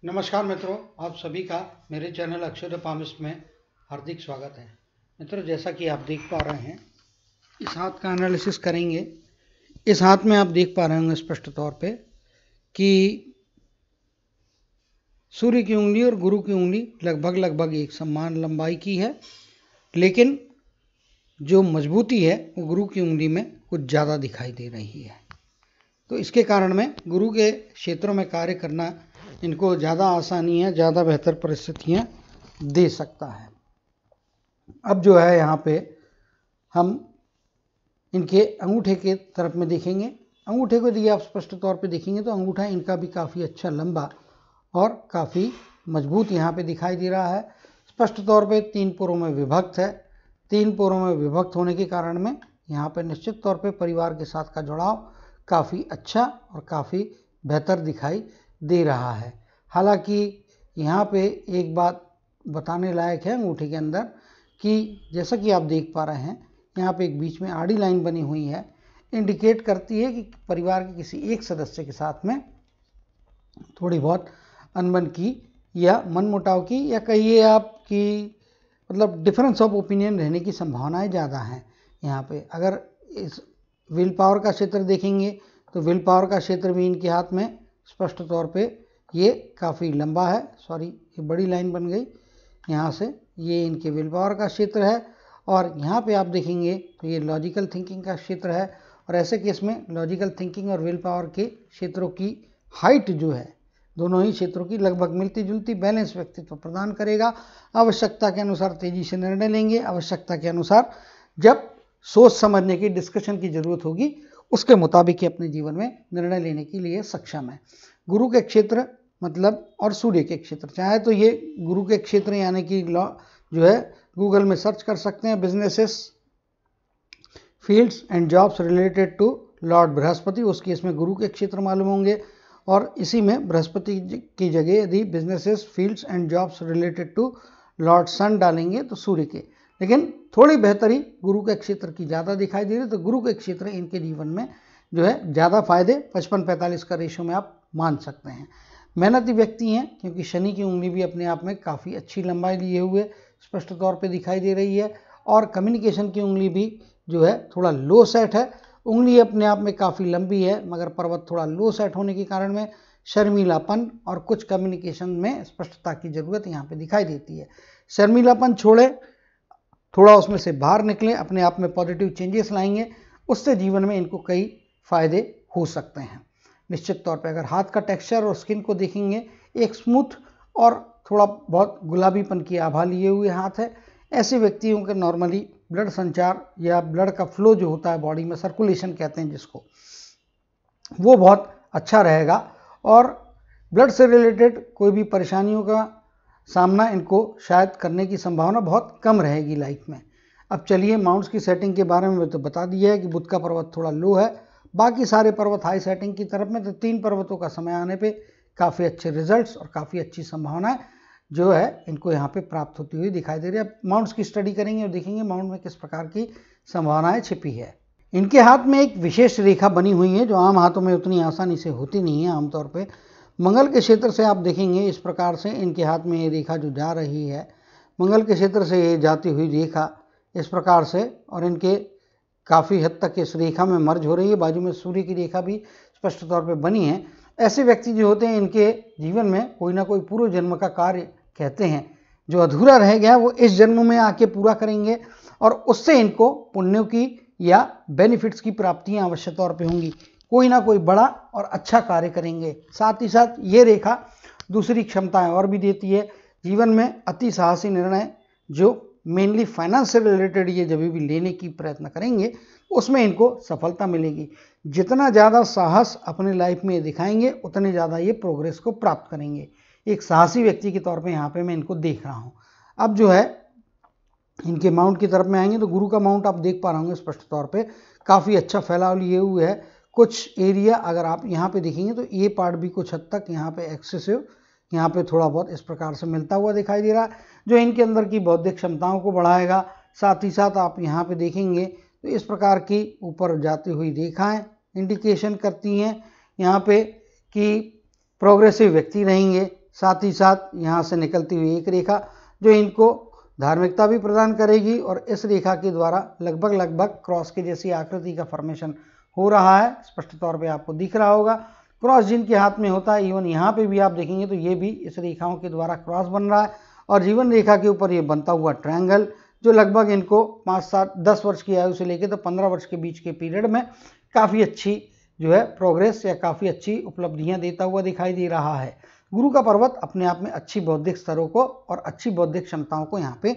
नमस्कार मित्रों, आप सभी का मेरे चैनल अक्षर पामिस्ट में हार्दिक स्वागत है। मित्रों, जैसा कि आप देख पा रहे हैं, इस हाथ का एनालिसिस करेंगे। इस हाथ में आप देख पा रहे होंगे स्पष्ट तौर पे कि सूर्य की उंगली और गुरु की उंगली लगभग एक समान लंबाई की है, लेकिन जो मजबूती है वो गुरु की उंगली में कुछ ज़्यादा दिखाई दे रही है। तो इसके कारण में गुरु के क्षेत्रों में कार्य करना इनको ज़्यादा आसानी है, ज़्यादा बेहतर परिस्थितियाँ दे सकता है। अब जो है यहाँ पे हम इनके अंगूठे के तरफ में देखेंगे। अंगूठे को यदि आप स्पष्ट तौर पे देखेंगे तो अंगूठा इनका भी काफ़ी अच्छा लंबा और काफ़ी मजबूत यहाँ पे दिखाई दे रहा है। स्पष्ट तौर पे 3 पोरों में विभक्त है। 3 पोरों में विभक्त होने के कारण में यहाँ पे निश्चित तौर पे परिवार के साथ का जुड़ाव काफ़ी अच्छा और काफ़ी बेहतर दिखाई दे रहा है। हालांकि यहाँ पे एक बात बताने लायक है अंगूठे के अंदर कि जैसा कि आप देख पा रहे हैं, यहाँ पे एक बीच में आड़ी लाइन बनी हुई है, इंडिकेट करती है कि परिवार के किसी एक सदस्य के साथ में थोड़ी बहुत अनबन की या मनमुटाव की या कहिए आप कि मतलब डिफरेंस ऑफ ओपिनियन रहने की संभावनाएं ज़्यादा हैं। यहाँ पे अगर इस विल पावर का क्षेत्र देखेंगे तो विल पावर का क्षेत्र भी इनके हाथ में स्पष्ट तौर पे ये काफ़ी लंबा है। सॉरी, ये बड़ी लाइन बन गई यहाँ से। ये इनके विल पावर का क्षेत्र है और यहाँ पे आप देखेंगे तो ये लॉजिकल थिंकिंग का क्षेत्र है। और ऐसे केस में लॉजिकल थिंकिंग और विल पावर के क्षेत्रों की हाइट जो है दोनों ही क्षेत्रों की लगभग मिलती जुलती बैलेंस व्यक्तित्व प्रदान करेगा। आवश्यकता के अनुसार तेजी से निर्णय लेंगे। आवश्यकता के अनुसार जब सोच समझने की डिस्कशन की जरूरत होगी उसके मुताबिक ही अपने जीवन में निर्णय लेने के लिए सक्षम है। गुरु के क्षेत्र मतलब और सूर्य के क्षेत्र, चाहे तो ये गुरु के क्षेत्र यानी कि लॉ जो है गूगल में सर्च कर सकते हैं, businesses fields and jobs related to lord Brihaspati. उस केस में गुरु के क्षेत्र मालूम होंगे और इसी में बृहस्पति की जगह यदि businesses fields and jobs related to lord sun डालेंगे तो सूर्य के, लेकिन थोड़ी बेहतरी गुरु के क्षेत्र की ज़्यादा दिखाई दे रही है। तो गुरु के क्षेत्र इनके जीवन में जो है ज़्यादा फायदे 55-45 का रेशो में आप मान सकते हैं। मेहनती व्यक्ति हैं क्योंकि शनि की उंगली भी अपने आप में काफ़ी अच्छी लंबाई लिए हुए स्पष्ट तौर पे दिखाई दे रही है। और कम्युनिकेशन की उंगली भी जो है थोड़ा लो सेट है। उंगली अपने आप में काफ़ी लंबी है मगर पर्वत थोड़ा लो सेट होने के कारण में शर्मीलापन और कुछ कम्युनिकेशन में स्पष्टता की ज़रूरत यहाँ पे दिखाई देती है। शर्मीलापन छोड़े, थोड़ा उसमें से बाहर निकले, अपने आप में पॉजिटिव चेंजेस लाएंगे, उससे जीवन में इनको कई फायदे हो सकते हैं। निश्चित तौर पे अगर हाथ का टेक्सचर और स्किन को देखेंगे, एक स्मूथ और थोड़ा बहुत गुलाबीपन की आभा लिए हुए हाथ है। ऐसे व्यक्तियों के नॉर्मली ब्लड संचार या ब्लड का फ्लो जो होता है बॉडी में, सर्कुलेशन कहते हैं जिसको, वो बहुत अच्छा रहेगा और ब्लड से रिलेटेड कोई भी परेशानियों का सामना इनको शायद करने की संभावना बहुत कम रहेगी लाइफ में। अब चलिए माउंट्स की सेटिंग के बारे में तो बता दिया है कि बुध का पर्वत थोड़ा लो है, बाकी सारे पर्वत हाई सेटिंग की तरफ में। तो 3 पर्वतों का समय आने पे काफ़ी अच्छे रिजल्ट्स और काफ़ी अच्छी संभावनाएं जो है इनको यहाँ पे प्राप्त होती हुई दिखाई दे रही है। अब माउंट्स की स्टडी करेंगे और देखेंगे माउंट में किस प्रकार की संभावनाएं छिपी है। इनके हाथ में एक विशेष रेखा बनी हुई है जो आम हाथों में उतनी आसानी से होती नहीं है। आमतौर पर मंगल के क्षेत्र से आप देखेंगे इस प्रकार से इनके हाथ में ये रेखा जो जा रही है, मंगल के क्षेत्र से ये जाती हुई रेखा इस प्रकार से, और इनके काफ़ी हद तक इस रेखा में मर्ज हो रही है। बाजू में सूर्य की रेखा भी स्पष्ट तौर पे बनी है। ऐसे व्यक्ति जो होते हैं इनके जीवन में कोई ना कोई पूर्व जन्म का कार्य कहते हैं जो अधूरा रह गया वो इस जन्म में आके पूरा करेंगे और उससे इनको पुण्यों की या बेनिफिट्स की प्राप्तियां अवश्य तौर पे होंगी। कोई ना कोई बड़ा और अच्छा कार्य करेंगे। साथ ही साथ ये रेखा दूसरी क्षमताएं और भी देती है। जीवन में अति साहसी निर्णय जो मेनली फाइनेंस से रिलेटेड ये जब भी लेने की प्रयत्न करेंगे उसमें इनको सफलता मिलेगी। जितना ज़्यादा साहस अपने लाइफ में दिखाएंगे उतने ज़्यादा ये प्रोग्रेस को प्राप्त करेंगे। एक साहसी व्यक्ति के तौर पे यहाँ पे मैं इनको देख रहा हूँ। अब जो है इनके माउंट की तरफ में आएंगे तो गुरु का माउंट आप देख पा रहे होंगे स्पष्ट तौर पे काफ़ी अच्छा फैलाव लिए हुए है। कुछ एरिया अगर आप यहाँ पे देखेंगे तो ये पार्ट भी कुछ हद तक यहाँ पे एक्सेसिव, यहाँ पे थोड़ा बहुत इस प्रकार से मिलता हुआ दिखाई दे रहा है जो इनके अंदर की बौद्धिक क्षमताओं को बढ़ाएगा। साथ ही साथ आप यहाँ पे देखेंगे तो इस प्रकार की ऊपर जाती हुई रेखाएं इंडिकेशन करती हैं यहाँ पे कि प्रोग्रेसिव व्यक्ति रहेंगे। साथ ही साथ यहाँ से निकलती हुई एक रेखा जो इनको धार्मिकता भी प्रदान करेगी और इस रेखा के द्वारा लगभग क्रॉस के जैसी आकृति का फॉर्मेशन हो रहा है, स्पष्ट तौर पे आपको दिख रहा होगा। क्रॉस जिनके हाथ में होता है, इवन यहाँ पे भी आप देखेंगे तो ये भी इस रेखाओं के द्वारा क्रॉस बन रहा है और जीवन रेखा के ऊपर ये बनता हुआ ट्रायंगल जो लगभग इनको 5-7-10 वर्ष की आयु से लेकर तो 15 वर्ष के बीच के पीरियड में काफ़ी अच्छी जो है प्रोग्रेस या काफ़ी अच्छी उपलब्धियां देता हुआ दिखाई दे रहा है। गुरु का पर्वत अपने आप में अच्छी बौद्धिक स्तरों को और अच्छी बौद्धिक क्षमताओं को यहाँ पे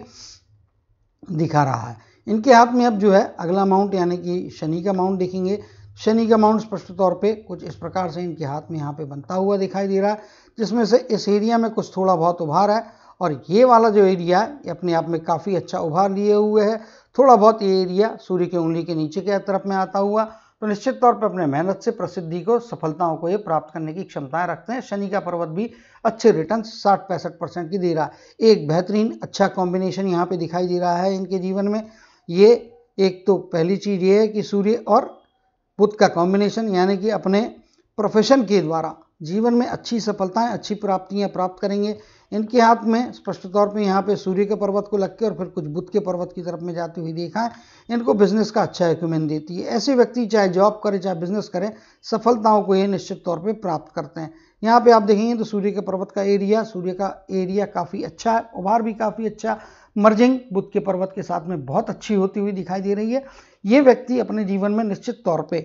दिखा रहा है। इनके हाथ में अब जो है अगला माउंट यानी कि शनि का माउंट देखेंगे। शनि का माउंट स्पष्ट तौर पे कुछ इस प्रकार से इनके हाथ में यहाँ पे बनता हुआ दिखाई दे रहा है, जिसमें से इस एरिया में कुछ थोड़ा बहुत उभार है और ये वाला जो एरिया है ये अपने आप में काफ़ी अच्छा उभार लिए हुए है। थोड़ा बहुत ये एरिया सूर्य की उंगली के नीचे की तरफ में आता हुआ, तो निश्चित तौर पर अपने मेहनत से प्रसिद्धि को, सफलताओं को ये प्राप्त करने की क्षमताएं रखते हैं। शनि का पर्वत भी अच्छे रिटर्न 60-65% की दे रहा है। एक बेहतरीन अच्छा कॉम्बिनेशन यहाँ पे दिखाई दे रहा है इनके जीवन में। ये एक तो पहली चीज़ ये है कि सूर्य और बुध का कॉम्बिनेशन, यानी कि अपने प्रोफेशन के द्वारा जीवन में अच्छी सफलताएं, अच्छी प्राप्तियां प्राप्त करेंगे। इनके हाथ में स्पष्ट तौर पे यहाँ पे सूर्य के पर्वत को लग के और फिर कुछ बुध के पर्वत की तरफ में जाती हुई देखा है। इनको बिजनेस का अच्छा एक्यूमेन देती है। ऐसे व्यक्ति चाहे जॉब करें चाहे बिजनेस करें, सफलताओं को ये निश्चित तौर पे प्राप्त करते हैं। यहाँ पे आप देखेंगे तो सूर्य के पर्वत का एरिया, सूर्य का एरिया काफ़ी अच्छा है, उभार भी काफ़ी अच्छा, मर्जिंग बुध के पर्वत के साथ में बहुत अच्छी होती हुई दिखाई दे रही है। ये व्यक्ति अपने जीवन में निश्चित तौर पे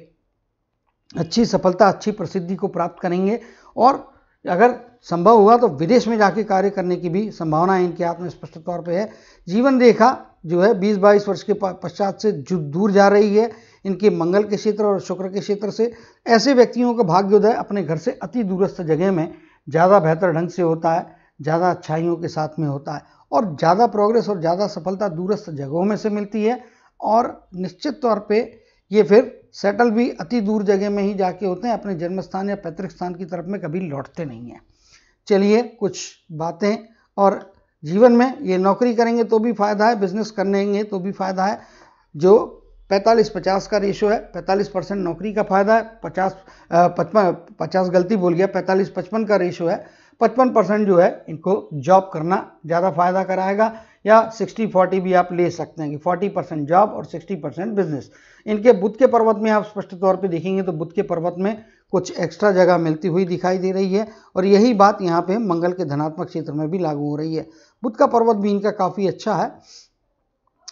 अच्छी सफलता, अच्छी प्रसिद्धि को प्राप्त करेंगे और अगर संभव हुआ तो विदेश में जाके कार्य करने की भी संभावना इनके हाथ में स्पष्ट तौर पे है। जीवन रेखा जो है 20-22 वर्ष के पश्चात से जो दूर जा रही है इनके मंगल के क्षेत्र और शुक्र के क्षेत्र से। ऐसे व्यक्तियों का भाग्योदय अपने घर से अति दूरस्थ जगह में ज़्यादा बेहतर ढंग से होता है, ज़्यादा अच्छाइयों के साथ में होता है और ज़्यादा प्रोग्रेस और ज़्यादा सफलता दूरस्थ जगहों में से मिलती है और निश्चित तौर पर ये फिर सेटल भी अति दूर जगह में ही जाके होते हैं, अपने जन्म स्थान या पैतृक स्थान की तरफ में कभी लौटते नहीं हैं। चलिए कुछ बातें, और जीवन में ये नौकरी करेंगे तो भी फायदा है, बिजनेस करेंगे तो भी फायदा है। जो 45-50 का रेशो है, 45% नौकरी का फायदा है, 50 गलती बोल गया, 45-55 का रेशो है, 55% जो है इनको जॉब करना ज़्यादा फायदा कराएगा, या 60-40 भी आप ले सकते हैं कि 40% जॉब और 60% बिजनेस। इनके बुध के पर्वत में आप स्पष्ट तौर पे देखेंगे तो बुध के पर्वत में कुछ एक्स्ट्रा जगह मिलती हुई दिखाई दे रही है और यही बात यहाँ पे मंगल के धनात्मक क्षेत्र में भी लागू हो रही है। बुध का पर्वत भी इनका काफ़ी अच्छा है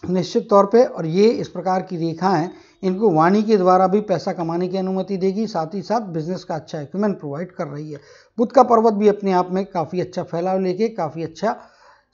निश्चित तौर पे, और ये इस प्रकार की रेखाएं इनको वाणी के द्वारा भी पैसा कमाने की अनुमति देगी, साथ ही साथ बिजनेस का अच्छा एक्यूमेंट प्रोवाइड कर रही है। बुध का पर्वत भी अपने आप में काफ़ी अच्छा फैलाव लेके काफ़ी अच्छा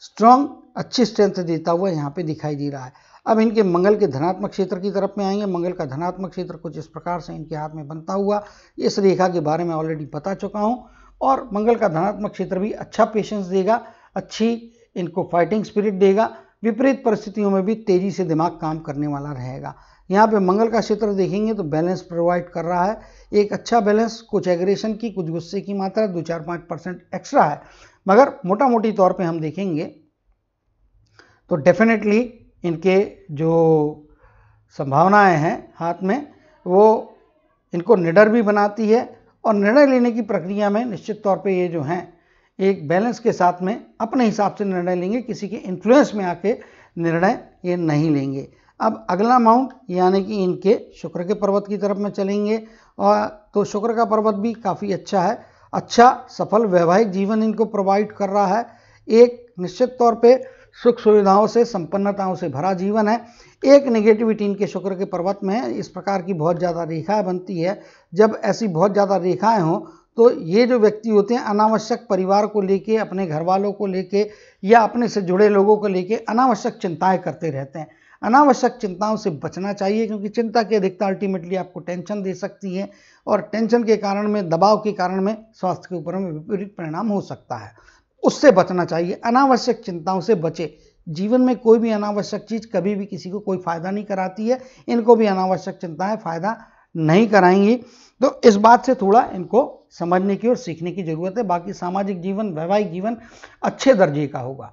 स्ट्रॉन्ग अच्छी स्ट्रेंथ देता हुआ यहाँ पे दिखाई दे रहा है। अब इनके मंगल के धनात्मक क्षेत्र की तरफ में आएंगे। मंगल का धनात्मक क्षेत्र कुछ इस प्रकार से इनके हाथ में बनता हुआ, इस रेखा के बारे में ऑलरेडी बता चुका हूँ। और मंगल का धनात्मक क्षेत्र भी अच्छा पेशेंस देगा, अच्छी इनको फाइटिंग स्पिरिट देगा, विपरीत परिस्थितियों में भी तेजी से दिमाग काम करने वाला रहेगा। यहाँ पे मंगल का क्षेत्र देखेंगे तो बैलेंस प्रोवाइड कर रहा है, एक अच्छा बैलेंस, कुछ एग्रेशन की, कुछ गुस्से की मात्रा 2-4-5% एक्स्ट्रा है, मगर मोटा मोटी तौर पे हम देखेंगे तो डेफिनेटली इनके जो संभावनाएं हैं हाथ में वो इनको निडर भी बनाती है और निर्णय लेने की प्रक्रिया में निश्चित तौर पे ये जो हैं एक बैलेंस के साथ में अपने हिसाब से निर्णय लेंगे, किसी के इन्फ्लुएंस में आके निर्णय ये नहीं लेंगे। अब अगला माउंट यानी कि इनके शुक्र के पर्वत की तरफ में चलेंगे, और तो शुक्र का पर्वत भी काफ़ी अच्छा है, अच्छा सफल वैवाहिक जीवन इनको प्रोवाइड कर रहा है। एक निश्चित तौर पे सुख सुविधाओं से, संपन्नताओं से भरा जीवन है। एक नेगेटिविटी इनके शुक्र के पर्वत में है, इस प्रकार की बहुत ज़्यादा रेखाएं बनती है। जब ऐसी बहुत ज़्यादा रेखाएं हों तो ये जो व्यक्ति होते हैं अनावश्यक परिवार को लेके, अपने घर वालों को लेके या अपने से जुड़े लोगों को लेके अनावश्यक चिंताएं करते रहते हैं। अनावश्यक चिंताओं से बचना चाहिए, क्योंकि चिंता की अधिकता अल्टीमेटली आपको टेंशन दे सकती है और टेंशन के कारण में, दबाव के कारण में स्वास्थ्य के ऊपर में विपरीत परिणाम हो सकता है। उससे बचना चाहिए, अनावश्यक चिंताओं से बचे। जीवन में कोई भी अनावश्यक चीज़ कभी भी किसी को कोई फायदा नहीं कराती है, इनको भी अनावश्यक चिंताएं फायदा नहीं कराएंगी। तो इस बात से थोड़ा इनको समझने की और सीखने की जरूरत है। बाकी सामाजिक जीवन, वैवाहिक जीवन अच्छे दर्जे का होगा,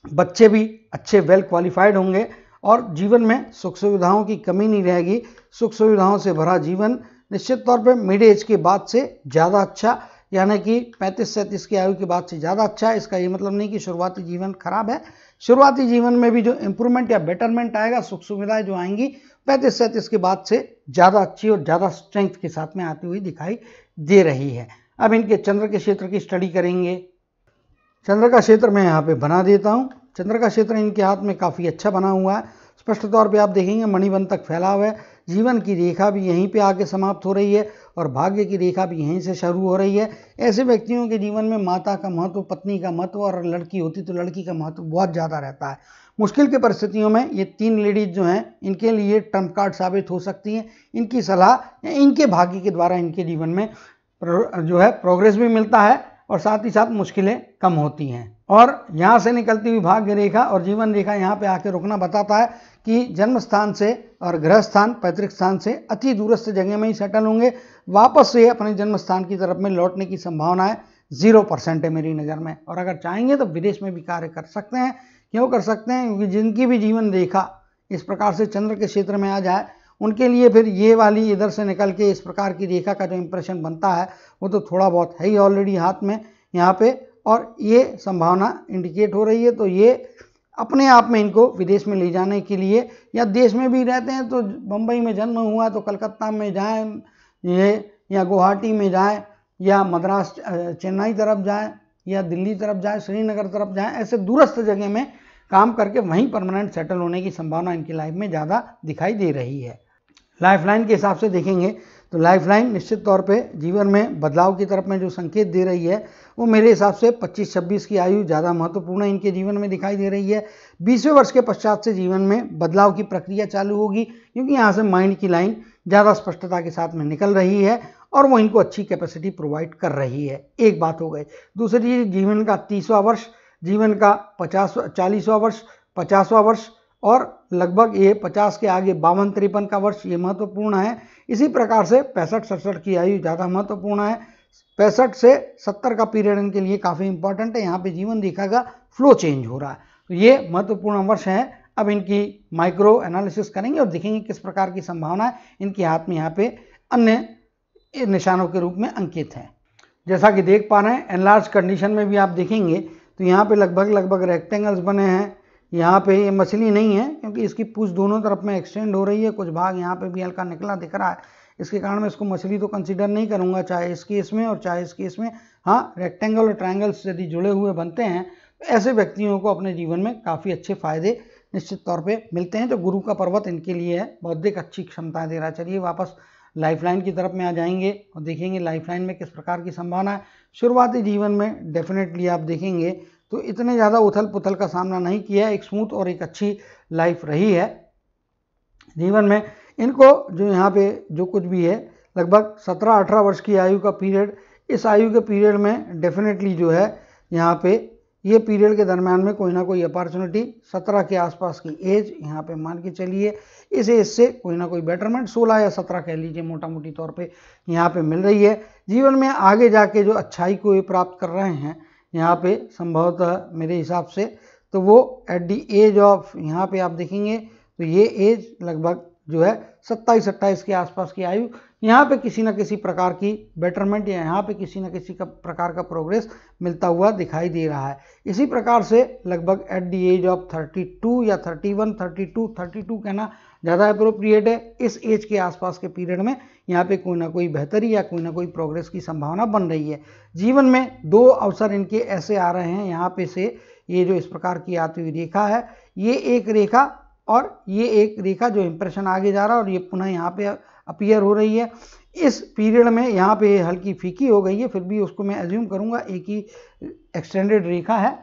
बच्चे भी अच्छे वेल क्वालिफाइड होंगे और जीवन में सुख सुविधाओं की कमी नहीं रहेगी। सुख सुविधाओं से भरा जीवन निश्चित तौर पर मिड एज के बाद से ज़्यादा अच्छा, यानी कि 35-37 की आयु के बाद से ज़्यादा अच्छा है। इसका ये मतलब नहीं कि शुरुआती जीवन खराब है, शुरुआती जीवन में भी जो इम्प्रूवमेंट या बेटरमेंट आएगा, सुख सुविधाएं जो आएंगी 35-37 के बाद से ज़्यादा अच्छी और ज़्यादा स्ट्रेंथ के साथ में आती हुई दिखाई दे रही है। अब इनके चंद्र के क्षेत्र की स्टडी करेंगे। चंद्र का क्षेत्र मैं यहाँ पे बना देता हूँ। चंद्र का क्षेत्र इनके हाथ में काफ़ी अच्छा बना हुआ है। स्पष्ट तौर पे आप देखेंगे मणिबंध तक फैला हुआ है। जीवन की रेखा भी यहीं पे आके समाप्त हो रही है और भाग्य की रेखा भी यहीं से शुरू हो रही है। ऐसे व्यक्तियों के जीवन में माता का महत्व, पत्नी का महत्व और लड़की होती तो लड़की का महत्व बहुत ज़्यादा रहता है। मुश्किल की परिस्थितियों में ये 3 लेडीज जो हैं इनके लिए ट्रम्प कार्ड साबित हो सकती हैं। इनकी सलाह या इनके भाग्य के द्वारा इनके जीवन में जो है प्रोग्रेस भी मिलता है और साथ ही साथ मुश्किलें कम होती हैं। और यहाँ से निकलती हुई भाग्य रेखा और जीवन रेखा यहाँ पे आके रुकना बताता है कि जन्म स्थान से और गृह स्थान, पैतृक स्थान से अति दूरस्थ जगह में ही सेटल होंगे। वापस से अपने जन्म स्थान की तरफ में लौटने की संभावना 0% है मेरी नज़र में। और अगर चाहेंगे तो विदेश में भी कार्य कर सकते हैं। क्यों कर सकते हैं? क्योंकि जिनकी भी जीवन रेखा इस प्रकार से चंद्र के क्षेत्र में आ जाए उनके लिए फिर ये वाली इधर से निकल के इस प्रकार की रेखा का जो इंप्रेशन बनता है वो तो थोड़ा बहुत है ही ऑलरेडी हाथ में यहाँ पे, और ये संभावना इंडिकेट हो रही है। तो ये अपने आप में इनको विदेश में ले जाने के लिए, या देश में भी रहते हैं तो बम्बई में जन्म हुआ तो कलकत्ता में जाएं ये, या गुवाहाटी में जाएं, या मद्रास चेन्नई तरफ जाएं, या दिल्ली तरफ जाएं, श्रीनगर तरफ जाएं, ऐसे दूरस्थ जगह में काम करके वहीं परमानेंट सेटल होने की संभावना इनकी लाइफ में ज़्यादा दिखाई दे रही है। लाइफलाइन के हिसाब से देखेंगे तो लाइफलाइन निश्चित तौर पे जीवन में बदलाव की तरफ में जो संकेत दे रही है वो मेरे हिसाब से 25-26 की आयु ज़्यादा महत्वपूर्ण इनके जीवन में दिखाई दे रही है। 20वें वर्ष के पश्चात से जीवन में बदलाव की प्रक्रिया चालू होगी, क्योंकि यहाँ से माइंड की लाइन ज़्यादा स्पष्टता के साथ में निकल रही है और वो इनको अच्छी कैपेसिटी प्रोवाइड कर रही है। एक बात हो गई। दूसरी, जीवन का 30वां वर्ष, जीवन का 40वां वर्ष, 50वां वर्ष और लगभग ये 50 के आगे 52-53 का वर्ष ये महत्वपूर्ण है। इसी प्रकार से 65-67 की आयु ज़्यादा महत्वपूर्ण है। 65 से 70 का पीरियड इनके लिए काफ़ी इंपॉर्टेंट है। यहाँ पे जीवन रेखा का फ्लो चेंज हो रहा है, तो ये महत्वपूर्ण वर्ष है। अब इनकी माइक्रो एनालिसिस करेंगे और देखेंगे किस प्रकार की संभावना है इनके हाथ में यहाँ पे अन्य निशानों के रूप में अंकित है। जैसा कि देख पा रहे हैं एनलार्ज कंडीशन में भी आप देखेंगे तो यहाँ पे लगभग रेक्टेंगल्स बने हैं। यहाँ पे ये मछली नहीं है क्योंकि इसकी पूंछ दोनों तरफ में एक्सटेंड हो रही है, कुछ भाग यहाँ पे भी हल्का निकला दिख रहा है, इसके कारण मैं इसको मछली तो कंसीडर नहीं करूँगा, चाहे इस केस में और चाहे इस केस में। हाँ, रेक्टेंगल और ट्रायंगल्स यदि जुड़े हुए बनते हैं तो ऐसे व्यक्तियों को अपने जीवन में काफ़ी अच्छे फायदे निश्चित तौर पे मिलते हैं। तो गुरु का पर्वत इनके लिए है, बौद्धिक अच्छी क्षमताएं दे रहा है। चलिए वापस लाइफलाइन की तरफ में आ जाएंगे और देखेंगे लाइफलाइन में किस प्रकार की संभावना है। शुरुआती जीवन में डेफिनेटली आप देखेंगे तो इतने ज़्यादा उथल पुथल का सामना नहीं किया, एक स्मूथ और एक अच्छी लाइफ रही है जीवन में। इनको जो यहाँ पे जो कुछ भी है लगभग 17-18 वर्ष की आयु का पीरियड, इस आयु के पीरियड में डेफिनेटली जो है यहाँ पे ये पीरियड के दरम्यान में कोई ना कोई अपॉर्चुनिटी 17 के आसपास की एज यहाँ पे मान के चलिए, इस एज से कोई ना कोई बेटरमेंट 16 या 17 कह लीजिए मोटा मोटी तौर पे यहाँ पे मिल रही है। जीवन में आगे जाके जो अच्छाई को ये प्राप्त कर रहे हैं यहाँ पे संभवतः मेरे हिसाब से तो वो एट दी एज ऑफ, यहाँ पे आप देखेंगे तो ये एज लगभग जो है 27-28 के आसपास की आयु, यहाँ पे किसी न किसी प्रकार की बेटरमेंट या यहाँ पे किसी न किसी का प्रकार का प्रोग्रेस मिलता हुआ दिखाई दे रहा है। इसी प्रकार से लगभग एट दी एज ऑफ 32 या 31, 32 कहना ज़्यादा अप्रोप्रिएट है। इस एज के आसपास के पीरियड में यहाँ पे कोई ना कोई बेहतरी या कोई ना कोई प्रोग्रेस की संभावना बन रही है। जीवन में 2 अवसर इनके ऐसे आ रहे हैं यहाँ पे से, ये जो इस प्रकार की आती हुई रेखा है, ये एक रेखा और ये एक रेखा जो इंप्रेशन आगे जा रहा है और ये पुनः यहाँ पे अपीयर हो रही है। इस पीरियड में यहाँ पे हल्की फीकी हो गई है, फिर भी उसको मैं एज्यूम करूँगा एक ही एक्सटेंडेड रेखा है।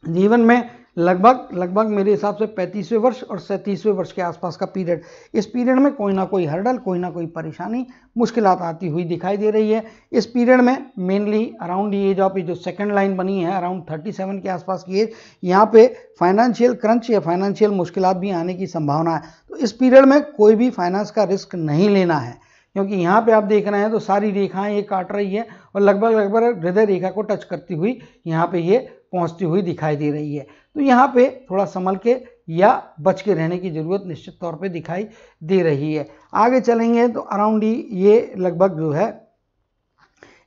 जीवन में लगभग मेरे हिसाब से 35वें वर्ष और 37वें वर्ष के आसपास का पीरियड, इस पीरियड में कोई ना कोई हर्डल, कोई ना कोई परेशानी, मुश्किलात आती हुई दिखाई दे रही है। इस पीरियड में mainly around the age of, जो सेकंड लाइन बनी है अराउंड 37 के आसपास की एज, यहाँ पे फाइनेंशियल क्रंच या फाइनेंशियल मुश्किलात भी आने की संभावना है। तो इस पीरियड में कोई भी फाइनेंस का रिस्क नहीं लेना है, क्योंकि यहाँ पे आप देख रहे हैं तो सारी रेखाएं ये काट रही है और लगभग हृदय रेखा को टच करती हुई यहाँ पे ये पहुँचती हुई दिखाई दे रही है। तो यहाँ पे थोड़ा संभल के या बच के रहने की ज़रूरत निश्चित तौर पे दिखाई दे रही है। आगे चलेंगे तो अराउंड ये लगभग जो है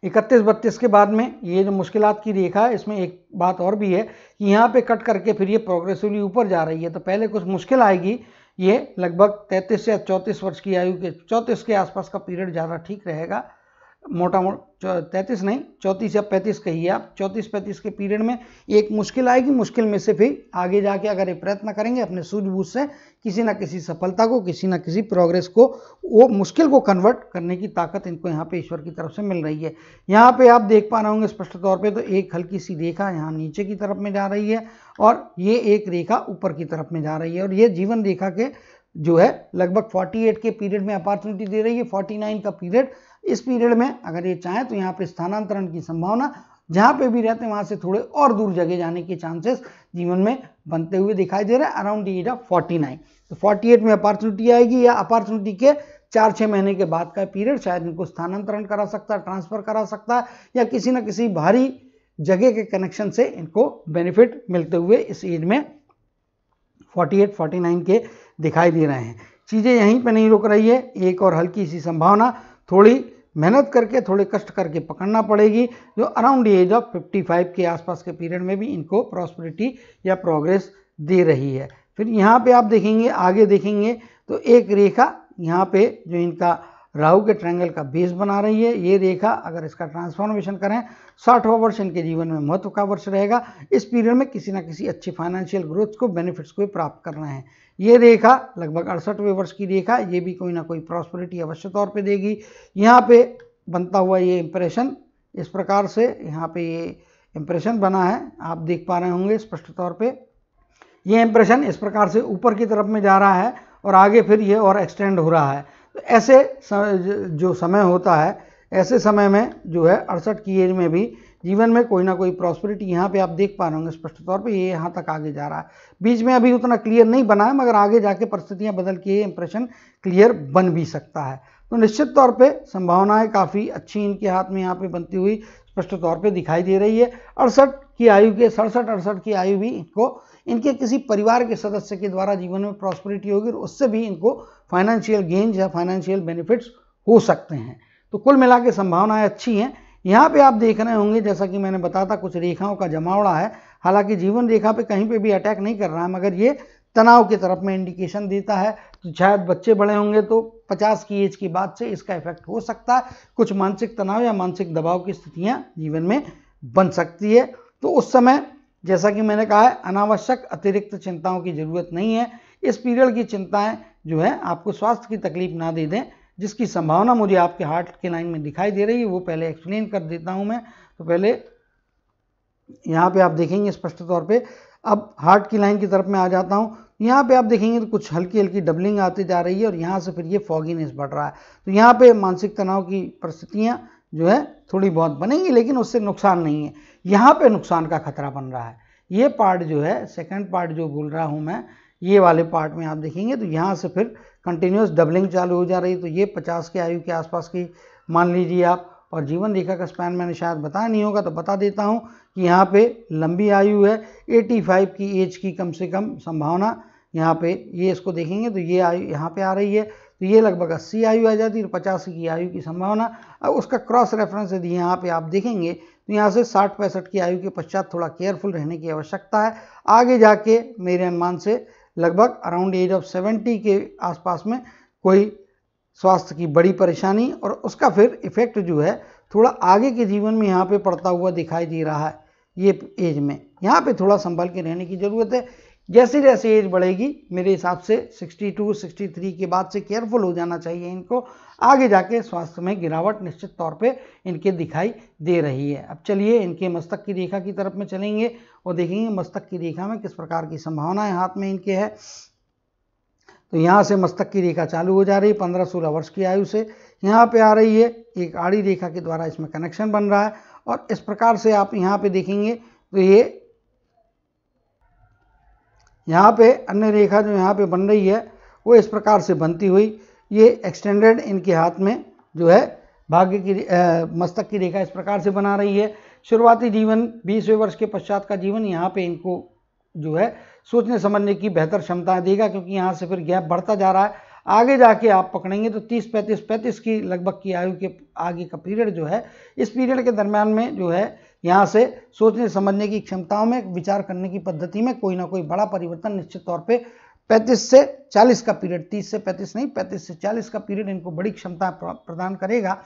31-32 के बाद में ये जो मुश्किलात की रेखा है, इसमें एक बात और भी है कि यहाँ पे कट करके फिर ये प्रोग्रेसिवली ऊपर जा रही है। तो पहले कुछ मुश्किल आएगी, ये लगभग 33 या 34 वर्ष की आयु के 34 के आसपास का पीरियड ज़्यादा ठीक रहेगा। मोटा 33 नहीं, 34 या 35 कहिए आप, 34-35 के पीरियड में एक मुश्किल आएगी। मुश्किल में से फिर आगे जाके अगर ये प्रयत्न करेंगे अपने सूझबूझ से, किसी ना किसी सफलता को, किसी ना किसी प्रोग्रेस को, वो मुश्किल को कन्वर्ट करने की ताकत इनको यहाँ पे ईश्वर की तरफ से मिल रही है। यहाँ पे आप देख पा रहे होंगे स्पष्ट तौर पे, तो एक हल्की सी रेखा यहाँ नीचे की तरफ में जा रही है और ये एक रेखा ऊपर की तरफ में जा रही है, और ये जीवन रेखा के जो है लगभग 48 के पीरियड में अपॉर्चुनिटी दे रही है। 49 का पीरियड, इस पीरियड में अगर ये चाहें तो यहाँ पे स्थानांतरण की संभावना, जहाँ पे भी रहते हैं वहाँ से थोड़े और दूर जगह जाने के चांसेस जीवन में बनते हुए दिखाई दे रहे हैं अराउंड द एज ऑफ 49। तो 48 में अपॉर्चुनिटी आएगी, या अपॉर्चुनिटी के 4-6 महीने के बाद का पीरियड शायद इनको स्थानांतरण करा सकता है, ट्रांसफर करा सकता है, या किसी न किसी भारी जगह के कनेक्शन से इनको बेनिफिट मिलते हुए इस एज में 48-49 के दिखाई दे रहे हैं। चीज़ें यहीं पर नहीं रुक रही है, एक और हल्की सी संभावना, थोड़ी मेहनत करके, थोड़े कष्ट करके पकड़ना पड़ेगी, जो अराउंड एज ऑफ 55 के आसपास के पीरियड में भी इनको प्रॉस्पेरिटी या प्रोग्रेस दे रही है। फिर यहाँ पे आप देखेंगे, आगे देखेंगे तो एक रेखा यहाँ पे जो इनका राहु के ट्रायंगल का बेस बना रही है, ये रेखा अगर इसका ट्रांसफॉर्मेशन करें, 60वां वर्ष इनके जीवन में महत्व का वर्ष रहेगा। इस पीरियड में किसी ना किसी अच्छी फाइनेंशियल ग्रोथ को, बेनिफिट्स को प्राप्त कर रहे हैं। ये रेखा लगभग 68वें वर्ष की रेखा, ये भी कोई ना कोई प्रॉस्पेरिटी अवश्य तौर पे देगी। यहाँ पे बनता हुआ ये इंप्रेशन इस प्रकार से, यहाँ पे ये इंप्रेशन बना है, आप देख पा रहे होंगे स्पष्ट तौर पे। ये इंप्रेशन इस प्रकार से ऊपर की तरफ में जा रहा है और आगे फिर ये और एक्सटेंड हो रहा है। तो ऐसे जो समय होता है, ऐसे समय में जो है 68 की एज में भी जीवन में कोई ना कोई प्रॉस्पेरिटी, यहाँ पे आप देख पा रहे होंगे स्पष्ट तौर पे, ये यहाँ तक आगे जा रहा है। बीच में अभी उतना क्लियर नहीं बना है, मगर आगे जाके परिस्थितियाँ बदल के ये इंप्रेशन क्लियर बन भी सकता है। तो निश्चित तौर पे संभावनाएं काफ़ी अच्छी इनके हाथ में यहाँ पे बनती हुई स्पष्ट तौर पे दिखाई दे रही है। 68 की आयु के 67-68 की आयु भी इनको इनके किसी परिवार के सदस्य के द्वारा जीवन में प्रॉस्पेरिटी होगी, और उससे भी इनको फाइनेंशियल गेन्स या फाइनेंशियल बेनिफिट्स हो सकते हैं। तो कुल मिला के संभावनाएं अच्छी हैं। यहाँ पे आप देख रहे होंगे, जैसा कि मैंने बताया था, कुछ रेखाओं का जमावड़ा है। हालांकि जीवन रेखा पे कहीं पे भी अटैक नहीं कर रहा है, मगर ये तनाव की तरफ में इंडिकेशन देता है। तो शायद बच्चे बड़े होंगे तो 50 की एज के बाद से इसका इफेक्ट हो सकता है। कुछ मानसिक तनाव या मानसिक दबाव की स्थितियाँ जीवन में बन सकती है। तो उस समय, जैसा कि मैंने कहा है, अनावश्यक अतिरिक्त चिंताओं की जरूरत नहीं है। इस पीरियड की चिंताएं जो है आपको स्वास्थ्य की तकलीफ ना दे दें, जिसकी संभावना मुझे आपके हार्ट के लाइन में दिखाई दे रही है, वो पहले एक्सप्लेन कर देता हूं मैं। तो पहले यहाँ पे आप देखेंगे स्पष्ट तौर पे, अब हार्ट की लाइन की तरफ में आ जाता हूँ। यहाँ पे आप देखेंगे तो कुछ हल्की हल्की डबलिंग आती जा रही है, और यहाँ से फिर ये फॉगीनेस बढ़ रहा है। तो यहाँ पे मानसिक तनाव की परिस्थितियाँ जो है थोड़ी बहुत बनेंगी, लेकिन उससे नुकसान नहीं है। यहाँ पे नुकसान का खतरा बन रहा है। ये पार्ट जो है, सेकंड पार्ट जो बोल रहा हूँ मैं, ये वाले पार्ट में आप देखेंगे तो यहाँ से फिर कंटिन्यूस डबलिंग चालू हो जा रही है। तो ये 50 के आयु के आसपास की मान लीजिए आप, और जीवन रेखा का स्पैन मैंने शायद बताया नहीं होगा तो बता देता हूँ कि यहाँ पे लंबी आयु है, 85 की एज की कम से कम संभावना। यहाँ पे ये इसको देखेंगे तो ये आयु यहाँ पे आ रही है, तो ये लगभग 80 आयु आ जाती है, 50 की आयु की संभावना। अब उसका क्रॉस रेफरेंस यदि यहाँ पे आप देखेंगे तो यहाँ से 60-65 की आयु के पश्चात थोड़ा केयरफुल रहने की आवश्यकता है। आगे जाके मेरे अनुमान से लगभग अराउंड एज ऑफ 70 के आसपास में कोई स्वास्थ्य की बड़ी परेशानी, और उसका फिर इफेक्ट जो है थोड़ा आगे के जीवन में यहाँ पे पड़ता हुआ दिखाई दे रहा है। ये एज में यहाँ पे थोड़ा संभल के रहने की ज़रूरत है। जैसे जैसे एज बढ़ेगी, मेरे हिसाब से 62-63 के बाद से केयरफुल हो जाना चाहिए इनको। आगे जाके स्वास्थ्य में गिरावट निश्चित तौर पे इनके दिखाई दे रही है। अब चलिए इनके मस्तक की रेखा की तरफ में चलेंगे और देखेंगे मस्तक की रेखा में किस प्रकार की संभावनाएं हाथ में इनके है। तो यहाँ से मस्तक की रेखा चालू हो जा रही है 15-16 वर्ष की आयु से, यहाँ पे आ रही है, एक आड़ी रेखा के द्वारा इसमें कनेक्शन बन रहा है। और इस प्रकार से आप यहाँ पे देखेंगे तो ये यहाँ पे अन्य रेखा जो यहाँ पे बन रही है वो इस प्रकार से बनती हुई ये एक्सटेंडेड इनके हाथ में जो है भाग्य की मस्तक की रेखा इस प्रकार से बना रही है। शुरुआती जीवन 20वें वर्ष के पश्चात का जीवन यहाँ पे इनको जो है सोचने समझने की बेहतर क्षमता देगा, क्योंकि यहाँ से फिर गैप बढ़ता जा रहा है। आगे जाके आप पकड़ेंगे तो 30-35 की लगभग की आयु के आगे का पीरियड जो है, इस पीरियड के दरम्यान में जो है यहाँ से सोचने समझने की क्षमताओं में, विचार करने की पद्धति में कोई ना कोई बड़ा परिवर्तन निश्चित तौर पे 35 से 40 का पीरियड, 30 से 35 नहीं, 35 से 40 का पीरियड इनको बड़ी क्षमता प्रदान करेगा।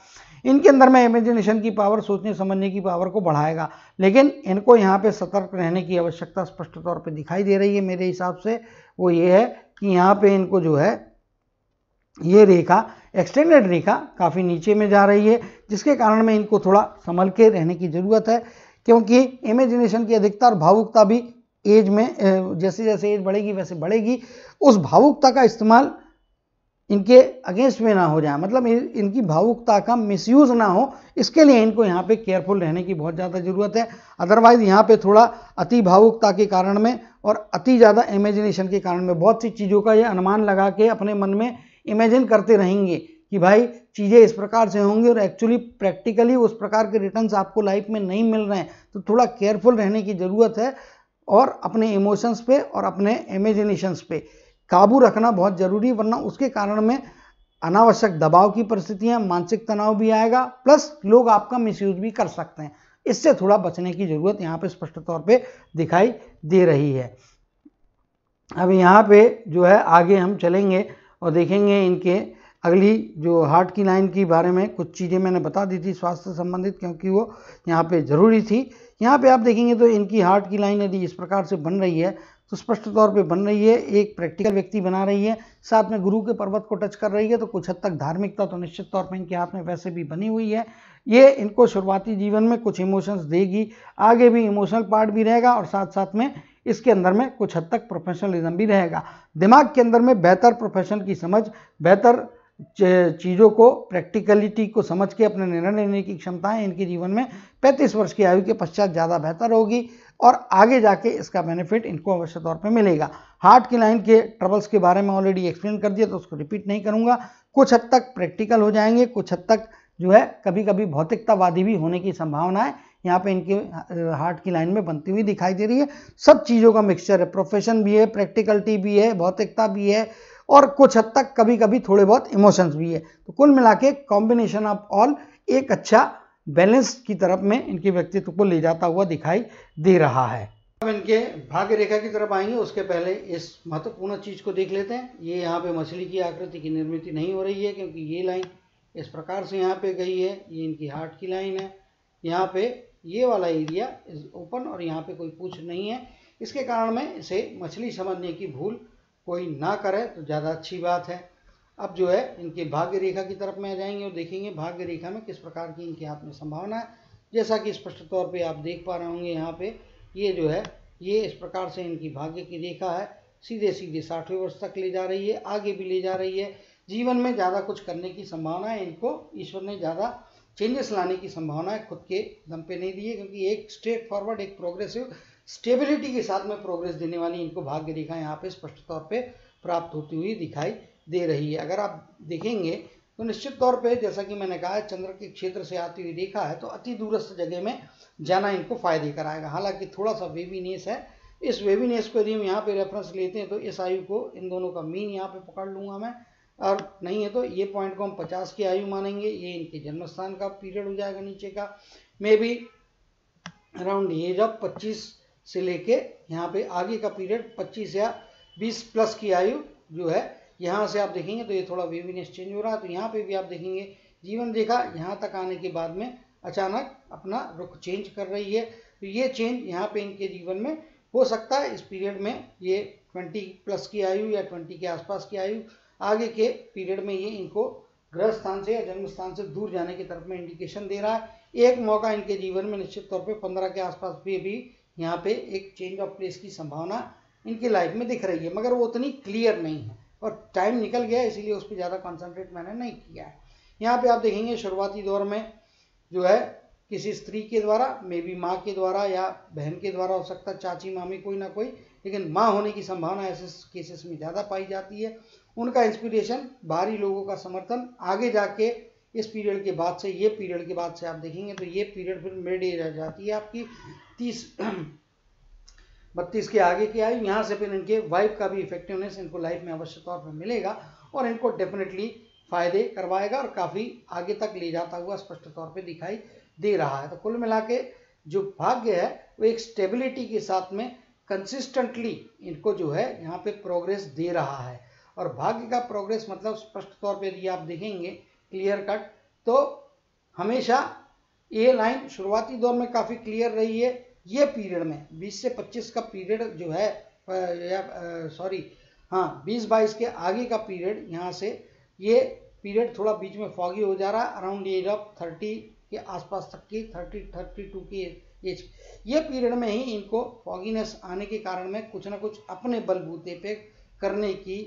इनके अंदर में इमेजिनेशन की पावर, सोचने समझने की पावर को बढ़ाएगा। लेकिन इनको यहाँ पे सतर्क रहने की आवश्यकता स्पष्ट तौर पे दिखाई दे रही है मेरे हिसाब से। वो ये है कि यहाँ पे इनको जो है ये रेखा, एक्सटेंडेड रेखा काफ़ी नीचे में जा रही है, जिसके कारण में इनको थोड़ा संभल के रहने की ज़रूरत है, क्योंकि इमेजिनेशन की अधिकता और भावुकता भी एज में जैसे जैसे एज बढ़ेगी वैसे बढ़ेगी। उस भावुकता का इस्तेमाल इनके अगेंस्ट में ना हो जाए, मतलब इनकी भावुकता का मिसयूज ना हो, इसके लिए इनको यहाँ पे केयरफुल रहने की बहुत ज़्यादा ज़रूरत है। अदरवाइज यहाँ पे थोड़ा अति भावुकता के कारण में और अति ज़्यादा इमेजिनेशन के कारण में बहुत सी चीज़ों का ये अनुमान लगा के अपने मन में इमेजिन करते रहेंगे कि भाई चीज़ें इस प्रकार से होंगी और एक्चुअली प्रैक्टिकली उस प्रकार के रिटर्न्स आपको लाइफ में नहीं मिल रहे हैं। तो थोड़ा केयरफुल रहने की ज़रूरत है और अपने इमोशंस पे और अपने इमेजिनेशंस पे काबू रखना बहुत ज़रूरी, वरना उसके कारण में अनावश्यक दबाव की परिस्थितियां, मानसिक तनाव भी आएगा, प्लस लोग आपका मिसयूज भी कर सकते हैं। इससे थोड़ा बचने की ज़रूरत यहाँ पे स्पष्ट तौर पे दिखाई दे रही है। अब यहाँ पे जो है आगे हम चलेंगे और देखेंगे इनके अगली जो हार्ट की लाइन के बारे में कुछ चीज़ें मैंने बता दी थी स्वास्थ्य संबंधित, क्योंकि वो यहाँ पे ज़रूरी थी। यहाँ पे आप देखेंगे तो इनकी हार्ट की लाइन यदि इस प्रकार से बन रही है तो स्पष्ट तौर पे बन रही है, एक प्रैक्टिकल व्यक्ति बना रही है, साथ में गुरु के पर्वत को टच कर रही है, तो कुछ हद तक धार्मिकता तो निश्चित तौर पे इनके हाथ में वैसे भी बनी हुई है। ये इनको शुरुआती जीवन में कुछ इमोशंस देगी, आगे भी इमोशनल पार्ट भी रहेगा और साथ साथ में इसके अंदर में कुछ हद तक प्रोफेशनलिज्म भी रहेगा। दिमाग के अंदर में बेहतर प्रोफेशन की समझ, बेहतर चीज़ों को, प्रैक्टिकलिटी को समझ के अपने निर्णय लेने की क्षमताएं इनके जीवन में 35 वर्ष की आयु के पश्चात ज़्यादा बेहतर होगी और आगे जाके इसका बेनिफिट इनको अवश्य तौर पे मिलेगा। हार्ट की लाइन के ट्रबल्स के बारे में ऑलरेडी एक्सप्लेन कर दिया तो उसको रिपीट नहीं करूँगा। कुछ हद तक प्रैक्टिकल हो जाएंगे, कुछ हद तक जो है कभी कभी भौतिकतावादी भी होने की संभावना है यहाँ पे इनके हार्ट की लाइन में बनती हुई दिखाई दे रही है। सब चीज़ों का मिक्सचर है, प्रोफेशन भी है, प्रैक्टिकलिटी भी है, भौतिकता भी है और कुछ हद तक कभी कभी थोड़े बहुत इमोशंस भी है। तो कुल मिला के कॉम्बिनेशन ऑफ ऑल एक अच्छा बैलेंस की तरफ में इनके व्यक्तित्व को ले जाता हुआ दिखाई दे रहा है। अब इनके भाग्य रेखा की तरफ आएंगे, उसके पहले इस महत्वपूर्ण चीज़ को देख लेते हैं। ये यहाँ पे मछली की आकृति की निर्मित नहीं हो रही है, क्योंकि ये लाइन इस प्रकार से यहाँ पे गई है। ये इनकी हार्ट की लाइन है, यहाँ पे ये वाला एरिया इज ओपन और यहाँ पे कोई पूंछ नहीं है। इसके कारण में इसे मछली समझने की भूल कोई ना करे तो ज़्यादा अच्छी बात है। अब जो है इनके भाग्य रेखा की तरफ में आ जाएंगे और देखेंगे भाग्य रेखा में किस प्रकार की इनके हाथ में संभावना है। जैसा कि स्पष्ट तौर पे आप देख पा रहे होंगे, यहाँ पे ये जो है ये इस प्रकार से इनकी भाग्य की रेखा है, सीधे सीधे 60वें वर्ष तक ले जा रही है, आगे भी ले जा रही है। जीवन में ज़्यादा कुछ करने की संभावना है, इनको ईश्वर ने ज़्यादा चेंजेस लाने की संभावना है, खुद के दम पे नहीं दी है, क्योंकि एक स्ट्रेट फॉरवर्ड, एक प्रोग्रेसिव स्टेबिलिटी के साथ में प्रोग्रेस देने वाली इनको भाग्य रेखा यहाँ पे स्पष्ट तौर पे प्राप्त होती हुई दिखाई दे रही है। अगर आप देखेंगे तो निश्चित तौर पे जैसा कि मैंने कहा है, चंद्र के क्षेत्र से आती हुई रेखा है तो अति दूरस्थ जगह में जाना इनको फायदे कराएगा। हालांकि थोड़ा सा वेवीनेस है, इस वेवीनेस को यदि हम यहाँ पे रेफरेंस लेते हैं तो इस आयु को, इन दोनों का मीन यहाँ पे पकड़ लूंगा मैं, और नहीं है तो ये पॉइंट को हम 50 की आयु मानेंगे। ये इनके जन्म स्थान का पीरियड हो जाएगा नीचे का, maybe around age of 25 से लेके यहाँ पे आगे का पीरियड 25 या 20 प्लस की आयु जो है, यहाँ से आप देखेंगे तो ये थोड़ा वेवीनेस चेंज हो रहा है। तो यहाँ पे भी आप देखेंगे जीवन रेखा यहाँ तक आने के बाद में अचानक अपना रुख चेंज कर रही है। तो ये चेंज यहाँ पे इनके जीवन में हो सकता है। इस पीरियड में ये 20 प्लस की आयु या 20 के आसपास की आयु, आगे के पीरियड में ये इनको ग्रह स्थान से या जन्म स्थान से दूर जाने की तरफ में इंडिकेशन दे रहा है। एक मौका इनके जीवन में निश्चित तौर पे 15 के आसपास भी यहाँ पे एक चेंज ऑफ प्लेस की संभावना इनकी लाइफ में दिख रही है, मगर वो उतनी क्लियर नहीं है और टाइम निकल गया इसीलिए उस पर ज़्यादा कॉन्सेंट्रेट मैंने नहीं किया है। यहाँ पे आप देखेंगे शुरुआती दौर में जो है किसी स्त्री के द्वारा, मे बी माँ के द्वारा या बहन के द्वारा हो सकता है, चाची मामी कोई ना कोई, लेकिन माँ होने की संभावना ऐसे केसेस में ज़्यादा पाई जाती है। उनका इंस्पिरेशन, बाहरी लोगों का समर्थन, आगे जाके इस पीरियड के बाद से, ये पीरियड के बाद से आप देखेंगे तो ये पीरियड फिर मिड एज आ जाती है आपकी 32 के आगे की आयु। यहाँ से फिर इनके वाइफ का भी इफेक्टिवनेस इनको लाइफ में अवश्य तौर पर मिलेगा और इनको डेफिनेटली फायदे करवाएगा और काफ़ी आगे तक ले जाता हुआ स्पष्ट तौर पे दिखाई दे रहा है। तो कुल मिला के जो भाग्य है वो एक स्टेबिलिटी के साथ में कंसिस्टेंटली इनको जो है यहाँ पे प्रोग्रेस दे रहा है। और भाग्य का प्रोग्रेस मतलब स्पष्ट तौर पे यदि आप देखेंगे क्लियर कट, तो हमेशा ये लाइन शुरुआती दौर में काफ़ी क्लियर रही है। ये पीरियड में 20 से 25 का पीरियड जो है, सॉरी हाँ 20-22 के आगे का पीरियड, यहाँ से ये पीरियड थोड़ा बीच में फॉगी हो जा रहा है अराउंड एज ऑफ 30 के आसपास तक की, 30-32 की एज, ये पीरियड में ही इनको फॉगीनेस आने के कारण में कुछ ना कुछ अपने बलबूते पे करने की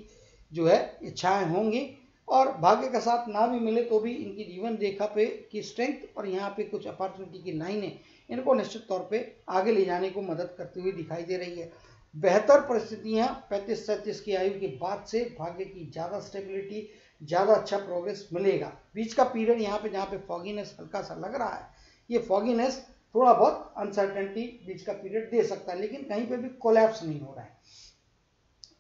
जो है इच्छाएं होंगी। और भाग्य का साथ ना भी मिले तो भी इनकी जीवन रेखा पे की स्ट्रेंथ और यहाँ पे कुछ अपॉर्चुनिटी की लाइनें इनको निश्चित तौर पे आगे ले जाने को मदद करती हुई दिखाई दे रही है। बेहतर परिस्थितियाँ 35-37 की आयु के बाद से भाग्य की ज़्यादा स्टेबिलिटी, ज़्यादा अच्छा प्रोग्रेस मिलेगा। बीच का पीरियड यहाँ पे जहाँ पे फॉगीनेस हल्का सा लग रहा है, ये फॉगीनेस थोड़ा बहुत अनसर्टेनिटी बीच का पीरियड दे सकता है, लेकिन कहीं पे भी कोलैप्स नहीं हो रहा है।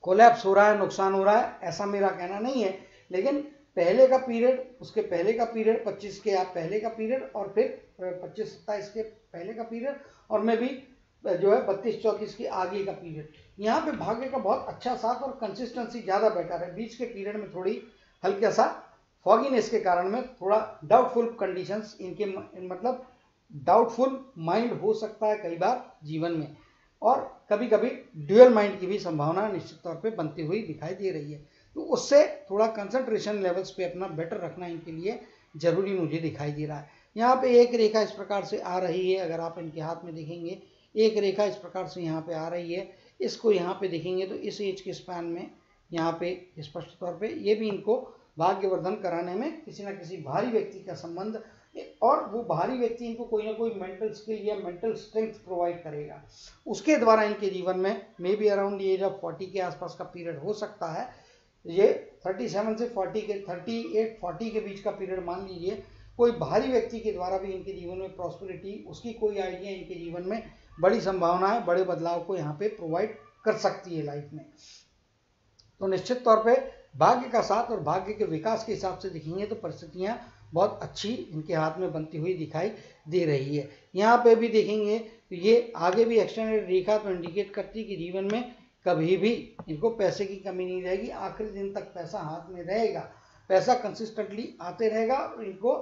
कोलैप्स हो रहा है, नुकसान हो रहा है, ऐसा मेरा कहना नहीं है। लेकिन पहले का पीरियड, उसके पहले का पीरियड, 25 के आप पहले का पीरियड और फिर 25-27 के पहले का पीरियड और मैं भी जो है 32-34 के आगे का पीरियड, यहाँ पे भाग्य का बहुत अच्छा साथ और कंसिस्टेंसी ज़्यादा बेटर है। बीच के पीरियड में थोड़ी हल्का सा फॉगीनेस के कारण में थोड़ा डाउटफुल कंडीशंस इनके, मतलब डाउटफुल माइंड हो सकता है कई बार जीवन में, और कभी कभी ड्यूअल माइंड की भी संभावना निश्चित तौर पे बनती हुई दिखाई दे रही है। तो उससे थोड़ा कंसंट्रेशन लेवल्स पे अपना बेटर रखना इनके लिए जरूरी मुझे दिखाई दे रहा है। यहाँ पे एक रेखा इस प्रकार से आ रही है, अगर आप इनके हाथ में देखेंगे एक रेखा इस प्रकार से यहाँ पे आ रही है, इसको यहाँ पे देखेंगे तो इस एज के स्पैन में यहाँ पे स्पष्ट तौर पे ये भी इनको भाग्यवर्धन कराने में किसी न किसी भारी व्यक्ति का संबंध, और वो भारी व्यक्ति इनको कोई ना कोई मेंटल स्किल या मेंटल स्ट्रेंथ प्रोवाइड करेगा, उसके द्वारा इनके जीवन में maybe around age of 40 के आसपास का पीरियड हो सकता है। ये 37 से 40 के 38-40 के बीच का पीरियड मान लीजिए, कोई भारी व्यक्ति के द्वारा भी इनके जीवन में प्रॉस्पेरिटी, उसकी कोई आइडिया इनके जीवन में बड़ी संभावनाएं, बड़े बदलाव को यहाँ पे प्रोवाइड कर सकती है लाइफ में। तो निश्चित तौर पे भाग्य का साथ और भाग्य के विकास के हिसाब से देखेंगे तो परिस्थितियां बहुत अच्छी इनके हाथ में बनती हुई दिखाई दे रही है। यहाँ पे भी देखेंगे तो ये आगे भी एक्सटेंडेड रेखा तो इंडिकेट करती है कि जीवन में कभी भी इनको पैसे की कमी नहीं रहेगी, आखिरी दिन तक पैसा हाथ में रहेगा, पैसा कंसिस्टेंटली आते रहेगा। और इनको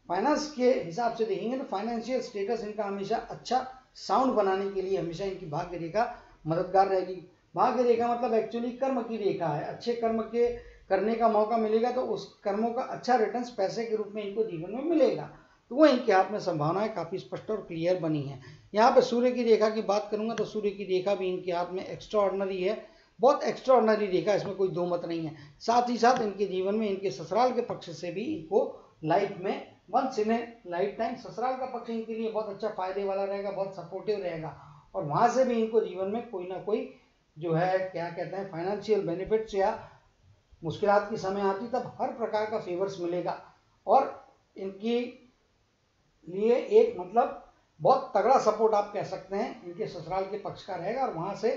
फाइनेंस के हिसाब से देखेंगे तो फाइनेंशियल स्टेटस इनका हमेशा अच्छा साउंड बनाने के लिए हमेशा इनकी भाग्य रेखा मददगार रहेगी। भाग्य रेखा मतलब एक्चुअली कर्म की रेखा है, अच्छे कर्म के करने का मौका मिलेगा तो उस कर्मों का अच्छा रिटर्न्स पैसे के रूप में इनको जीवन में मिलेगा। तो वो इनके हाथ में संभावनाएं काफ़ी स्पष्ट और क्लियर बनी है। यहाँ पे सूर्य की रेखा की बात करूंगा तो सूर्य की रेखा भी इनके हाथ में एक्स्ट्रा ऑर्डिनरी है, बहुत एक्स्ट्रा ऑर्डिनरी रेखा, इसमें कोई दो मत नहीं है। साथ ही साथ इनके जीवन में इनके ससुराल के पक्ष से भी इनको लाइफ में once in a lifetime ससुराल का पक्ष इनके लिए बहुत अच्छा फायदे वाला रहेगा, बहुत सपोर्टिव रहेगा, और वहां से भी इनको जीवन में कोई ना कोई जो है क्या कहते हैं फाइनेंशियल बेनिफिट्स या मुश्किलात की समय आती तब हर प्रकार का फेवर्स मिलेगा, और इनकी लिए एक मतलब बहुत तगड़ा सपोर्ट आप कह सकते हैं इनके ससुराल के पक्ष का रहेगा, और वहां से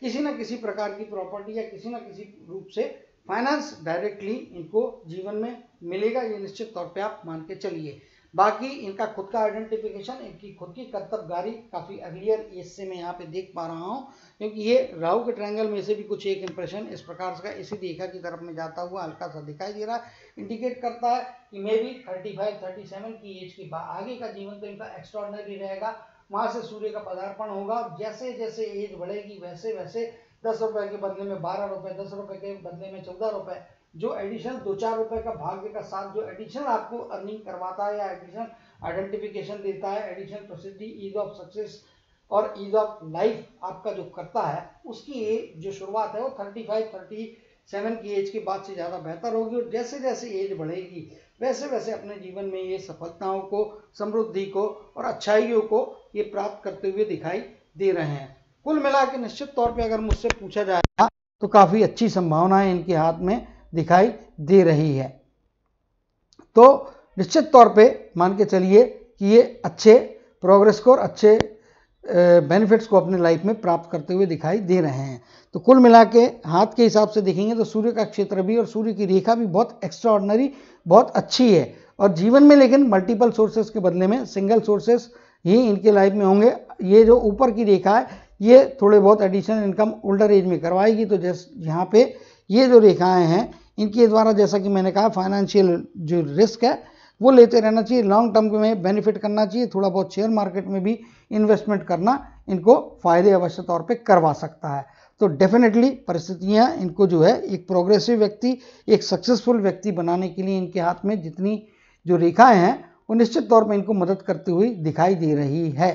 किसी न किसी प्रकार की प्रॉपर्टी या किसी न किसी रूप से फाइनेंस डायरेक्टली इनको जीवन में मिलेगा, ये निश्चित तौर पे आप मान के चलिए। बाकी इनका खुद का आइडेंटिफिकेशन, इनकी खुद की कर्तव्यगारी काफ़ी अर्लियर एज से मैं यहाँ पे देख पा रहा हूँ, क्योंकि ये राहु के ट्रायंगल में से भी कुछ एक इंप्रेशन इस प्रकार का इसी रेखा की तरफ में जाता हुआ हल्का सा दिखाई दे रहा है, इंडिकेट करता है कि मे भी 35-37 की एज के आगे का जीवन तो इनका एक्स्ट्रॉर्डिनरी रहेगा। वहाँ से सूर्य का पदार्पण होगा, जैसे जैसे एज बढ़ेगी वैसे वैसे 10 रुपए के बदले में 12 रुपए, 10 रुपए के बदले में 14 रुपए, जो एडिशनल 2-4 रुपए का भाग्य का साथ जो एडिशनल आपको अर्निंग करवाता है या एडिशनल आइडेंटिफिकेशन देता है, एडिशनल प्रसिद्धि, ईज ऑफ सक्सेस और ईज ऑफ लाइफ आपका जो करता है, उसकी एज जो शुरुआत है वो 35-37 की एज के बाद से ज़्यादा बेहतर होगी। और जैसे जैसे एज बढ़ेगी वैसे वैसे अपने जीवन में ये सफलताओं को, समृद्धि को और अच्छाइयों को ये प्राप्त करते हुए दिखाई दे रहे हैं। कुल मिला के निश्चित तौर पे अगर मुझसे पूछा जाएगा तो काफ़ी अच्छी संभावनाएं इनके हाथ में दिखाई दे रही है। तो निश्चित तौर पे मान के चलिए कि ये अच्छे प्रोग्रेस को और अच्छे बेनिफिट्स को अपने लाइफ में प्राप्त करते हुए दिखाई दे रहे हैं। तो कुल मिला के हाथ के हिसाब से देखेंगे तो सूर्य का क्षेत्र भी और सूर्य की रेखा भी बहुत एक्स्ट्रा ऑर्डिनरी, बहुत अच्छी है। और जीवन में लेकिन मल्टीपल सोर्सेस के बदले में सिंगल सोर्सेस ही इनके लाइफ में होंगे। ये जो ऊपर की रेखा है ये थोड़े बहुत एडिशनल इनकम ओल्डर एज में करवाएगी। तो जैसे यहाँ पे ये जो रेखाएं हैं इनके द्वारा जैसा कि मैंने कहा फाइनेंशियल जो रिस्क है वो लेते रहना चाहिए, लॉन्ग टर्म में बेनिफिट करना चाहिए। थोड़ा बहुत शेयर मार्केट में भी इन्वेस्टमेंट करना इनको फायदे अवश्य तौर पे करवा सकता है। तो डेफिनेटली परिस्थितियां इनको जो है एक प्रोग्रेसिव व्यक्ति, एक सक्सेसफुल व्यक्ति बनाने के लिए इनके हाथ में जितनी जो रेखाएं हैं वो निश्चित तौर पर इनको मदद करती हुई दिखाई दे रही है।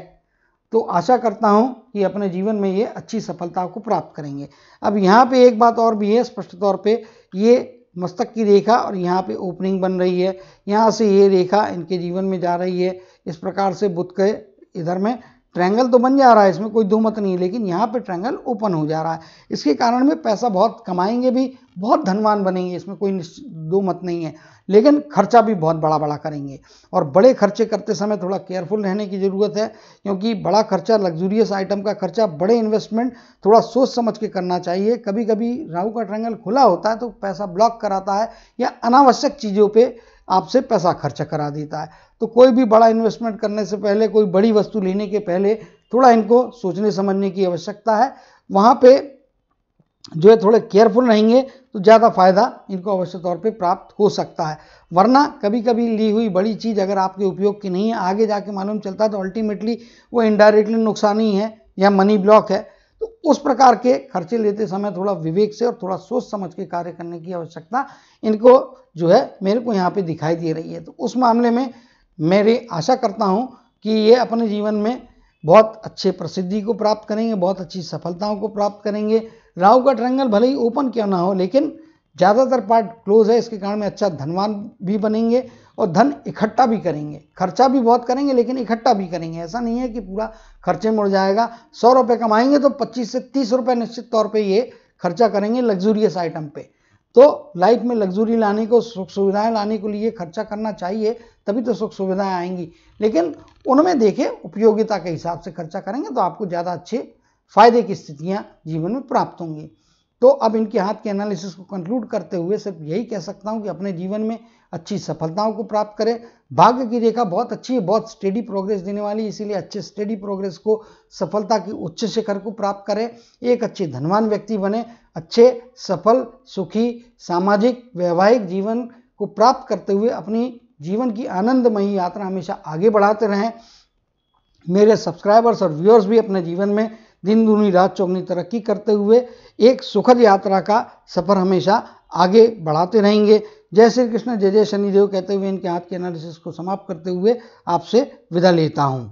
तो आशा करता हूं कि अपने जीवन में ये अच्छी सफलता को प्राप्त करेंगे। अब यहाँ पे एक बात और भी है, स्पष्ट तौर पे ये मस्तक की रेखा और यहाँ पे ओपनिंग बन रही है, यहाँ से ये रेखा इनके जीवन में जा रही है। इस प्रकार से बुध के इधर में ट्रायंगल तो बन जा रहा है, इसमें कोई दो मत नहीं है, लेकिन यहाँ पे ट्रायंगल ओपन हो जा रहा है। इसके कारण में पैसा बहुत कमाएंगे भी, बहुत धनवान बनेंगे, इसमें कोई दो मत नहीं है। लेकिन खर्चा भी बहुत बड़ा बड़ा करेंगे और बड़े खर्चे करते समय थोड़ा केयरफुल रहने की ज़रूरत है, क्योंकि बड़ा खर्चा, लग्जूरियस आइटम का खर्चा, बड़े इन्वेस्टमेंट थोड़ा सोच समझ के करना चाहिए। कभी कभी राहु का ट्रायंगल खुला होता है तो पैसा ब्लॉक कराता है या अनावश्यक चीज़ों पे आपसे पैसा खर्च करा देता है। तो कोई भी बड़ा इन्वेस्टमेंट करने से पहले, कोई बड़ी वस्तु लेने के पहले थोड़ा इनको सोचने समझने की आवश्यकता है। वहाँ पे जो है थोड़े केयरफुल रहेंगे तो ज़्यादा फायदा इनको अवश्य तौर पे प्राप्त हो सकता है। वरना कभी कभी ली हुई बड़ी चीज़ अगर आपके उपयोग की नहीं है, आगे जाके मालूम चलता है तो अल्टीमेटली वो इनडायरेक्टली नुकसान ही है या मनी ब्लॉक है। तो उस प्रकार के खर्चे लेते समय थोड़ा विवेक से और थोड़ा सोच समझ के कार्य करने की आवश्यकता इनको जो है मेरे को यहाँ पे दिखाई दे रही है। तो उस मामले में मेरी आशा करता हूँ कि ये अपने जीवन में बहुत अच्छे प्रसिद्धि को प्राप्त करेंगे, बहुत अच्छी सफलताओं को प्राप्त करेंगे। राहु का ट्रायंगल भले ही ओपन क्यों ना हो, लेकिन ज़्यादातर पार्ट क्लोज है, इसके कारण में अच्छा धनवान भी बनेंगे और धन इकट्ठा भी करेंगे। खर्चा भी बहुत करेंगे लेकिन इकट्ठा भी करेंगे। ऐसा नहीं है कि पूरा खर्चे में उड़ जाएगा। 100 रुपये कमाएंगे तो 25 से 30 रुपये निश्चित तौर पे ये खर्चा करेंगे लग्जूरियस आइटम पे। तो लाइफ में लग्जूरी लाने को, सुख सुविधाएं लाने के लिए खर्चा करना चाहिए, तभी तो सुख सुविधाएं आएंगी। लेकिन उनमें देखें उपयोगिता के हिसाब से खर्चा करेंगे तो आपको ज़्यादा अच्छे फायदे की स्थितियां जीवन में प्राप्त होंगी। तो अब इनके हाथ के एनालिसिस को कंक्लूड करते हुए सिर्फ यही कह सकता हूं कि अपने जीवन में अच्छी सफलताओं को प्राप्त करें। भाग्य की रेखा बहुत अच्छी है, बहुत स्टेडी प्रोग्रेस देने वाली, इसीलिए अच्छे स्टेडी प्रोग्रेस को, सफलता की उच्च शिखर को प्राप्त करें। एक अच्छे धनवान व्यक्ति बने, अच्छे सफल, सुखी, सामाजिक, वैवाहिक जीवन को प्राप्त करते हुए अपनी जीवन की आनंदमयी यात्रा हमेशा आगे बढ़ाते रहें। मेरे सब्सक्राइबर्स और व्यूअर्स भी अपने जीवन में दिन दूनी रात चौगुनी तरक्की करते हुए एक सुखद यात्रा का सफर हमेशा आगे बढ़ाते रहेंगे। जय श्री कृष्ण, जय जय शनिदेव कहते हुए इनके हाथ के एनालिसिस को समाप्त करते हुए आपसे विदा लेता हूं।